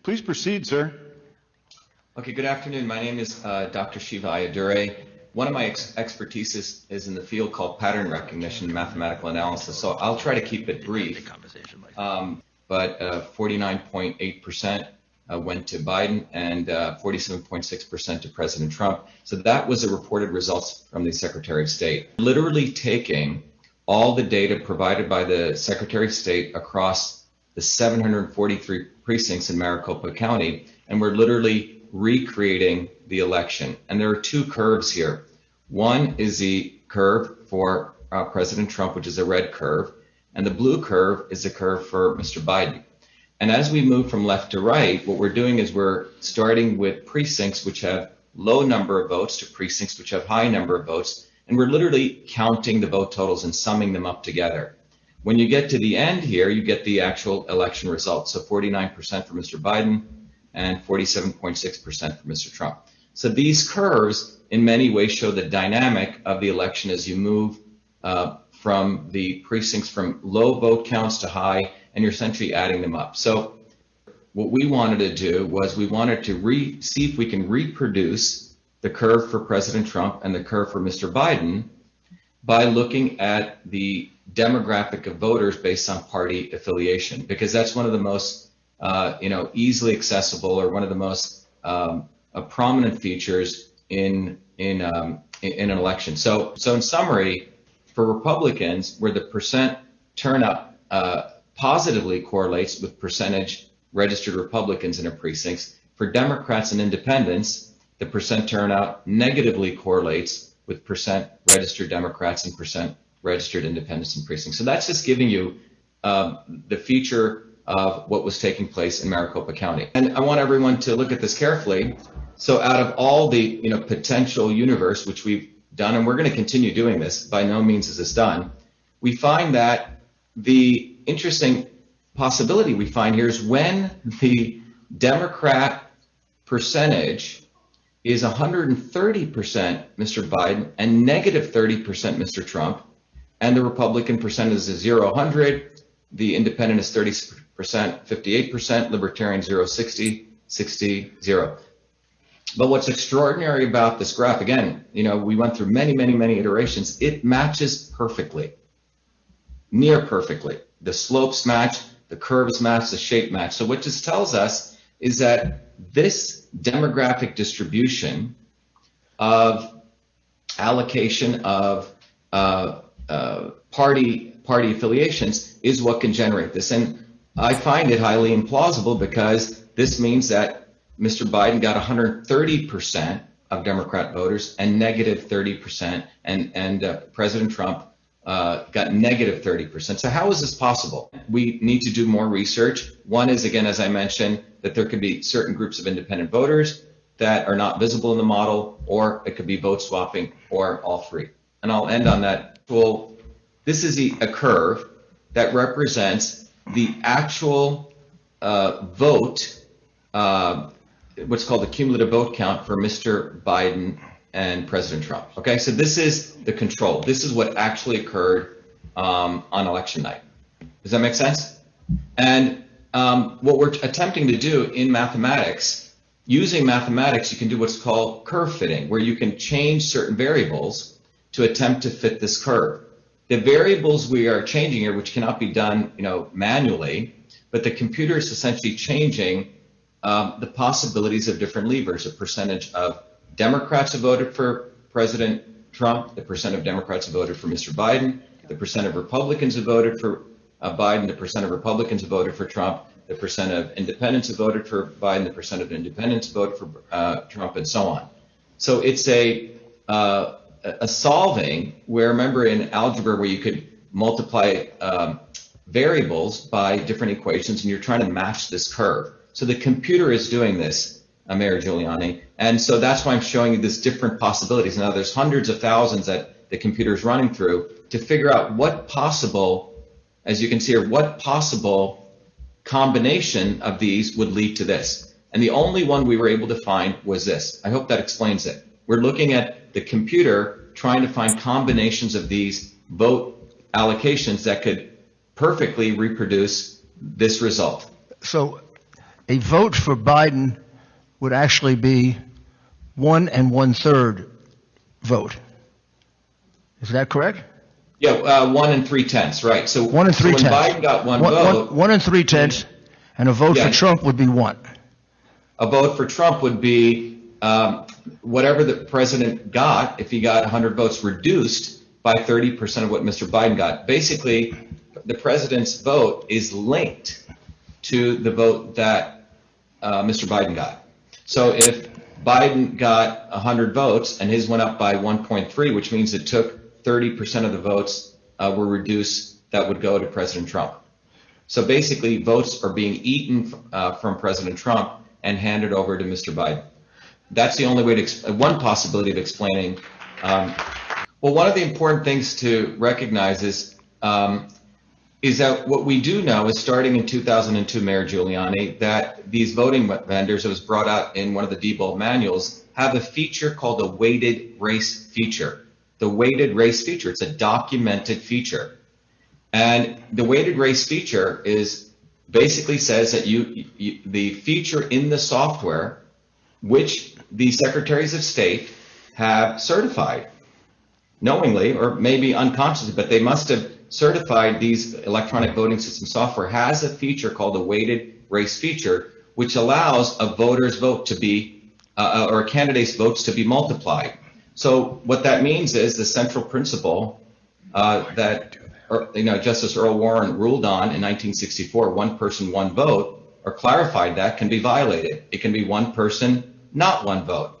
Please proceed, sir. Okay, good afternoon. My name is Dr. Shiva Ayyadurai. One of my expertise is in the field called pattern recognition and mathematical analysis, so I'll try to keep it brief. But 49.8% went to Biden and 47.6% to President Trump. So that was the reported results from the Secretary of State. Literally taking all the data provided by the Secretary of State across the 743 precincts in Maricopa County, and we're literally recreating the election. And there are two curves here. One is the curve for President Trump, which is a red curve, and the blue curve is the curve for Mr. Biden. And as we move from left to right, what we're doing is we're starting with precincts which have low number of votes to precincts which have high number of votes, and we're literally counting the vote totals and summing them up together. When you get to the end here, you get the actual election results. So 49% for Mr. Biden and 47.6% for Mr. Trump. So these curves in many ways show the dynamic of the election as you move from the precincts from low vote counts to high, and you're essentially adding them up. So what we wanted to do was we wanted to see if we can reproduce the curve for President Trump and the curve for Mr. Biden by looking at the demographic of voters based on party affiliation, because that's one of the most easily accessible, or one of the most prominent features in an election. So in summary, for Republicans, where the percent turnout positively correlates with percentage registered Republicans in a precincts, for Democrats and independents, the percent turnout negatively correlates with percent registered Democrats and percent registered independents in precincts. So that's just giving you the feature of what was taking place in Maricopa County. And I want everyone to look at this carefully. So out of all the potential universe, which we've done, and we're going to continue doing this, by no means is this done, we find that the interesting possibility we find here is when the Democrat percentage is 130% Mr. Biden and negative 30% Mr. Trump, and the Republican percentage is 0, 100, the independent is 30%, 58%, libertarian 0, 60, 60, 0. But what's extraordinary about this graph, again, we went through many iterations, it matches perfectly, near perfectly. The slopes match, the curves match, the shape match. So what this tells us is that this demographic distribution of allocation of party affiliations is what can generate this. And I find it highly implausible, because this means that Mr. Biden got 130% of Democrat voters and negative 30%, and President Trump got negative 30%. So how is this possible? We need to do more research. One is, again, as I mentioned, that there could be certain groups of independent voters that are not visible in the model, or it could be vote swapping, or all three. And I'll end on that. Well, this is a curve that represents the actual vote, what's called the cumulative vote count for Mr. Biden and President Trump. Okay, so this is the control. This is what actually occurred on election night. Does that make sense? And what we're attempting to do in mathematics, using mathematics, you can do what's called curve fitting, where you can change certain variables to attempt to fit this curve. The variables we are changing here, which cannot be done, manually, but the computer is essentially changing the possibilities of different levers, a percentage of Democrats who voted for President Trump, the percent of Democrats who voted for Mr. Biden, the percent of Republicans who voted for Biden, the percent of Republicans who voted for Trump, the percent of independents who voted for Biden, the percent of independents who voted for Trump, and so on. So it's a solving where, remember in algebra where you could multiply variables by different equations, and you're trying to match this curve. So the computer is doing this, Mayor Giuliani, and so that's why I'm showing you this different possibilities. Now there's hundreds of thousands that the computer is running through to figure out what possible, as you can see here, what possible combination of these would lead to this. And the only one we were able to find was this. I hope that explains it. We're looking at the computer trying to find combinations of these vote allocations that could perfectly reproduce this result. So a vote for Biden would actually be 1 1/3 vote. Is that correct? Yeah, 1 3/10, right. So 1 3/10. when Biden got one vote, 1 3/10, and a vote for Trump would be 1. A vote for Trump would be whatever the president got, if he got 100 votes, reduced by 30% of what Mr. Biden got. Basically, the president's vote is linked to the vote that Mr. Biden got. So if Biden got 100 votes and his went up by 1.3, which means it took 30% of the votes were reduced that would go to President Trump. So basically, votes are being eaten from President Trump and handed over to Mr. Biden. That's the only way to, one possibility of explaining. Well, one of the important things to recognize is that what we do know is, starting in 2002, Mayor Giuliani, that these voting vendors, it was brought out in one of the Diebold manuals, have a feature called the weighted race feature. The weighted race feature, it's a documented feature. And the weighted race feature is basically says that the feature in the software, which the secretaries of state have certified knowingly or maybe unconsciously, but they must have certified these electronic voting system software, has a feature called the weighted race feature, which allows a voter's vote to be, or a candidate's votes to be multiplied. So what that means is the central principle that Justice Earl Warren ruled on in 1964, one person, one vote, or clarified that, can be violated. It can be one person, not one vote.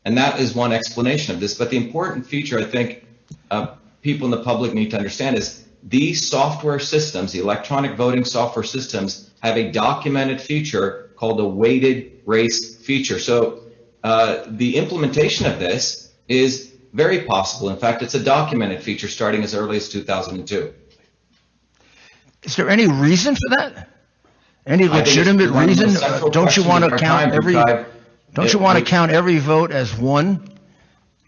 And that is one explanation of this. But the important feature I think people in the public need to understand is these software systems, the electronic voting software systems, have a documented feature called the weighted race feature. So the implementation of this is very possible. In fact, it's a documented feature starting as early as 2002. Is there any reason for that? Any legitimate reason? Don't you want to count every? Don't you want to count every vote as one?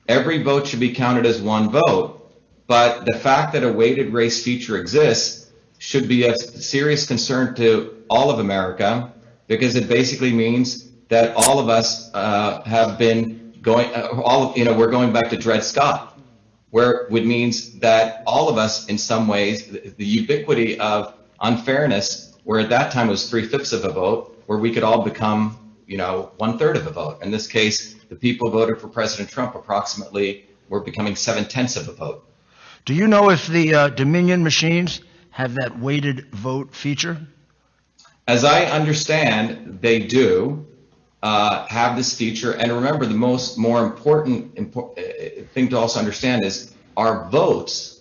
Every vote should be counted as one vote, but the fact that a weighted race feature exists should be a serious concern to all of America, because it basically means that all of us have been going, we're going back to Dred Scott, where it means that all of us, in some ways, the ubiquity of unfairness, where at that time it was 3/5 of a vote, where we could all become, 1/3 of a vote. In this case, the people who voted for President Trump approximately were becoming 7/10 of a vote. Do you know if the Dominion machines have that weighted vote feature? As I understand, they do have this feature. And remember, the more important thing to also understand is our votes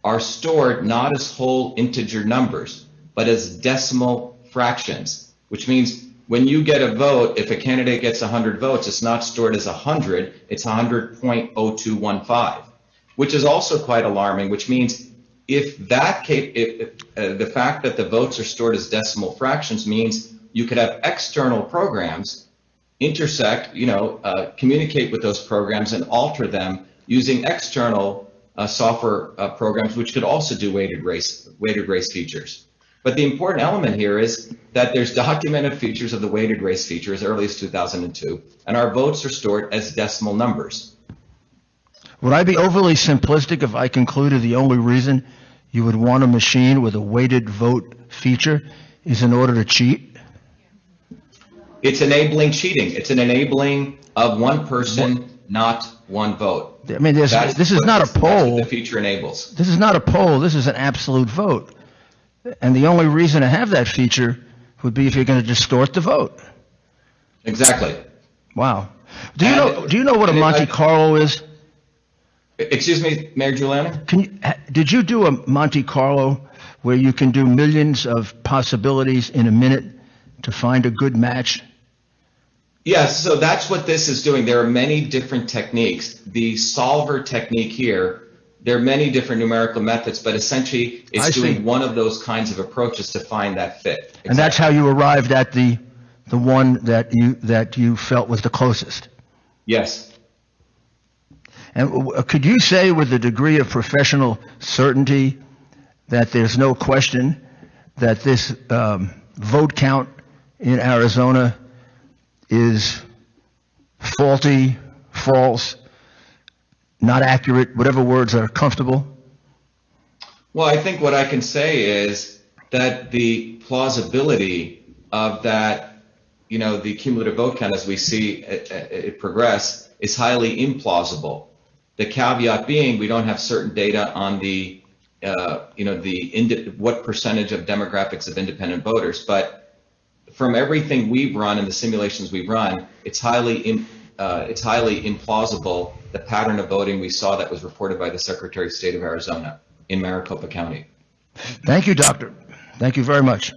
are stored not as whole integer numbers, but as decimal fractions, which means when you get a vote, if a candidate gets 100 votes, it's not stored as 100, it's 100.0215, which is also quite alarming, which means if the fact that the votes are stored as decimal fractions means you could have external programs intersect, communicate with those programs and alter them using external software programs, which could also do weighted race features. But the important element here is that there's documented features of the weighted race feature as early as 2002, and our votes are stored as decimal numbers. Would I be overly simplistic if I concluded the only reason you would want a machine with a weighted vote feature is in order to cheat? It's enabling cheating. It's an enabling of one person, not one vote. I mean, this is not a poll. That's what the feature enables. This is not a poll. This is an absolute vote. And the only reason to have that feature would be if you're going to distort the vote. Exactly. Wow. Do you know what a Monte Carlo is? Excuse me, Mayor Giuliani? Did you do a Monte Carlo where you can do millions of possibilities in a minute to find a good match? Yes, so that's what this is doing. There are many different techniques. The solver technique here, there are many different numerical methods, but essentially it's doing one of those kinds of approaches to find that fit. Exactly. And that's how you arrived at the one that you felt was the closest. Yes. And could you say with a degree of professional certainty that there's no question that this vote count in Arizona is faulty, false, not accurate, whatever words are comfortable? Well, I think what I can say is that the plausibility of that, the cumulative vote count as we see it progress is highly implausible. The caveat being we don't have certain data on the, what percentage of demographics of independent voters, but from everything we've run and the simulations we've run, it's highly implausible the pattern of voting we saw that was reported by the Secretary of State of Arizona in Maricopa County. Thank you, Doctor. Thank you very much.